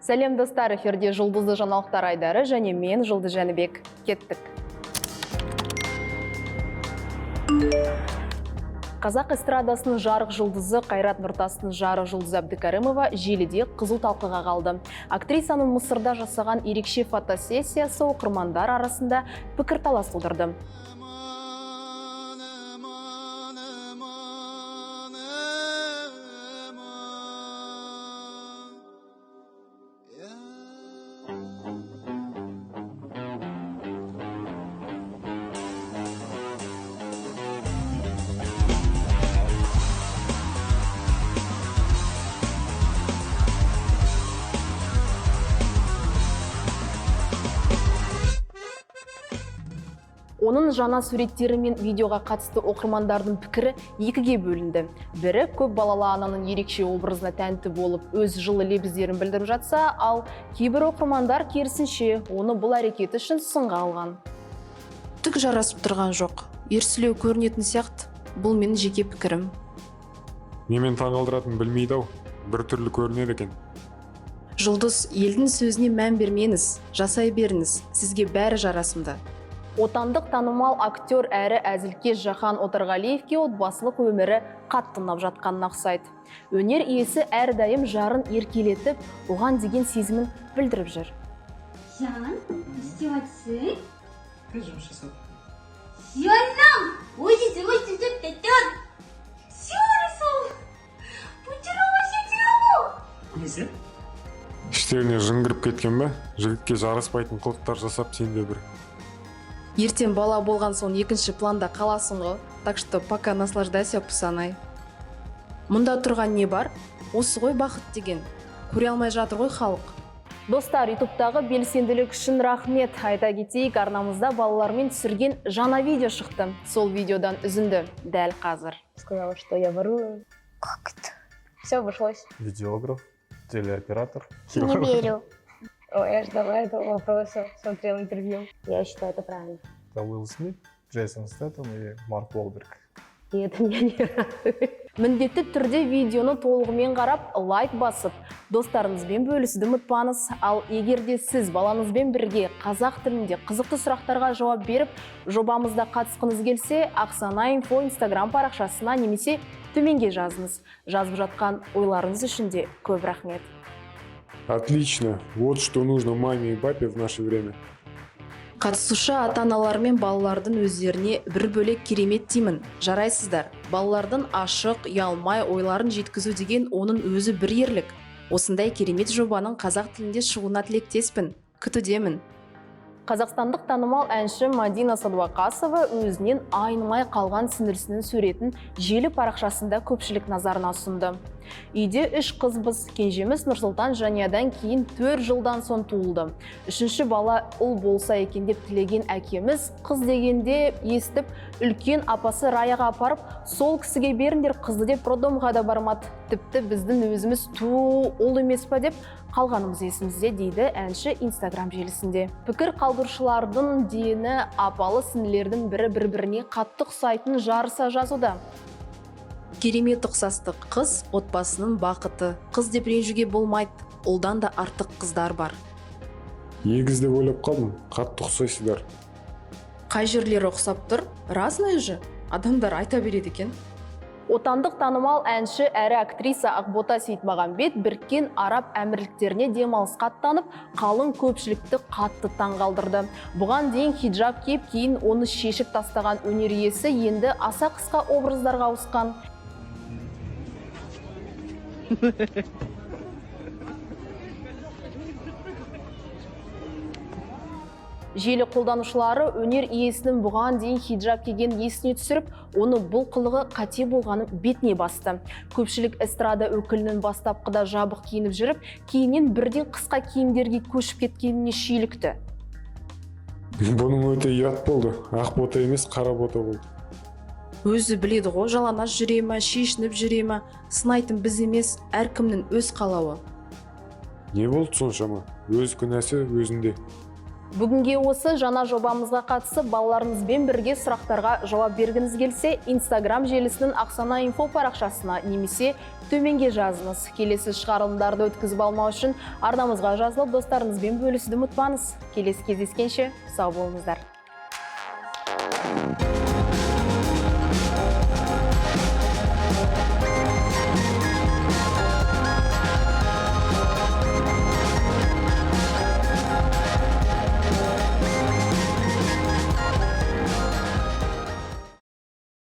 Сәлем достар, эфирде жұлдызды жаңалықтар айдары және мен Жұлдыз Жәнібек. Кеттік. Қазақ эстрадасының жарық жұлдызы Қайрат Нұртастың жарық жұлдызы Әбдікәрімова желіде қызу талқыға қалды. Актрисаның Мысырда жасаған ерекше фотосессиясы оқырмандар арасында пікірталас тудырды. Оның жаңа суреттері мен видеоға қатысты оқырмандардың пікірі екіге бөлінді. Бірі көп балалы ананың ерекше образына тәнті болып, өз жылы лебіздерін білдіріп жатса, ал кейбір оқырмандар керісінше оны бұл әрекеті үшін сынға алған. Түк жарасып тұрған жоқ. Ерсілеу көрінетін сияқты. Бұл менің жеке пікірім. Немен таңғалдыратын білмейді-ау, бір түрлі көрінеді екен. Жұлдыз, елдің сөзіне мән бермеңіз, жасай беріңіз, сізге бәрі жарасымды. Отандық танымал актер әрі әзілкеш Жахан Отарғалиевке отбасылық өмірі қатты ұнап жатқанына ұқсайды. Өнер иесі әрдайым жарын еркелетіп, оған деген сезімін білдіріп жүр. Жан, не істеватсың? жұмыс жасадым. Жаным, өзі деп кетер. Сюрисол. Несі? Іштеріне жын кіріп кеткен бе? Жігітке жараспайтын қылықтар жасап сенде бір. Ертең бала болған соң екінші планда қаласың ғой. Так что пока наслаждайся, пысанай. Мұнда тұрған не бар? Осы ғой бақыт деген. Көре алмай жатыр ғой халық. Достар, ютубтағы белсенділік үшін рахмет. Айта кетейік, арнамызда балалармен түсірген жаңа видео шықты. Сол видеодан үзінді дәл қазір. Сказала, что я ворую. Как это? Все обошлось. Видеограф, телеоператор. Не верю. Ой, я ждала этого вопроса, смотрела интервью. Я считаю, это правильно. Это Уилл Смит, Джейсон Стэттем и Марк Уолберг. И это меня не радует. Міндетті түрде видеоны толығымен қарап, лайк басып, достарыңызбен бөлісуді ұмытпаңыз. Ал егерде сіз балаңызбен бірге қазақ тілінде қызықты сұрақтарға жауап беріп, жобамызда қатысқыңыз келсе, Ақсана Инфо Инстаграм парақшасына немесе төменге жазыңыз. Жазып жатқан ойларыңыз үшін де көп рахмет. Отлично. Вот что нужно маме и папе в наше время. Қатысушы ата-аналар мен балалардың өздеріне бір бөлек керемет деймін. Жарайсыздар. Балалардың ашық, ұялмай ойларын жеткізу деген оның өзі бір ерлік. Осындай керемет жобаның қазақ тілінде шығуына тілектеспін. Күтудемін. Қазақстандық танымал әнші Мадина Садуақасова өзінен айнымай қалған сіңлісінің суретін желі парақшасында көпшілік назарына ұсынды. Үйде 3 қызбыз, кенжеміз Нұрсұлтан жаниядан кейін 4 жылдан соң туылды. 3-ші бала ұл болса екен деп тілеген әкеміз қыз дегенде естіп, үлкен апасы Раяға апарып, сол кісіге беріңдер қызды деп роддомға да бармады. Тіпті біздің өзіміз ұл емес па деп қалғанымыз есімізде, дейді әнші Инстаграм желісінде. Пікір қалдырушылардың дені апалы сіңлілердің бір-біріне қатты ұқсайтын жарыса жазуда. Керемет ұқсастық. Қыз отбасының бақыты. Қыз деп ренжуге болмайды. Ұлдан да артық қыздар бар. Егіз деп ойлап қалдым, қатты ұқсайсыздар. Қай жерлері ұқсап тұр? Разный же. Адамдар айта береді екен. Отандық танымал әнші әрі актриса Ақбота Сейтмағамбет Біріккен Араб Әмірліктеріне демалысқа аттанып, қалың көпшілікті қатты таңғалдырды. Бұған дейін хиджаб киіп, кейін оны шешіп тастаған өнер иесі енді аса қысқа образдарға ауысқан. Желі қолданушылары өнер иесінің бұған дейін хиджаб киген есіне түсіріп, оны бұл қылығы қате болғаны бетіне басты. Көпшілік эстрада өкілінің бастапқыда жабық киініп жүріп, кейіннен бірден қысқа киімдерге көшіп кеткеніне шүйлікті. Бұның өте ұят болды. Ақ бота емес, қара бота болды. Өзі біледі ғой, жалаңаш жүре ме, шешініп жүре ме, сынайтын біз емес, әркімнің өз қалауы. Не болды соншама? Өз күнәсі өзінде. Бүгінге осы жаңа жобамызға қатысып балаларыңызбен бірге сұрақтарға жауап бергіңіз келсе, Instagram желісінің Ақсана Инфо парақшасына немесе төменге жазыңыз. Келесі шығарылымдарды өткізіп алмау үшін арнамызға жазылып достарыңызбен бөлісуді ұмытпаңыз. Келесі кездескенше сау болыңыздар.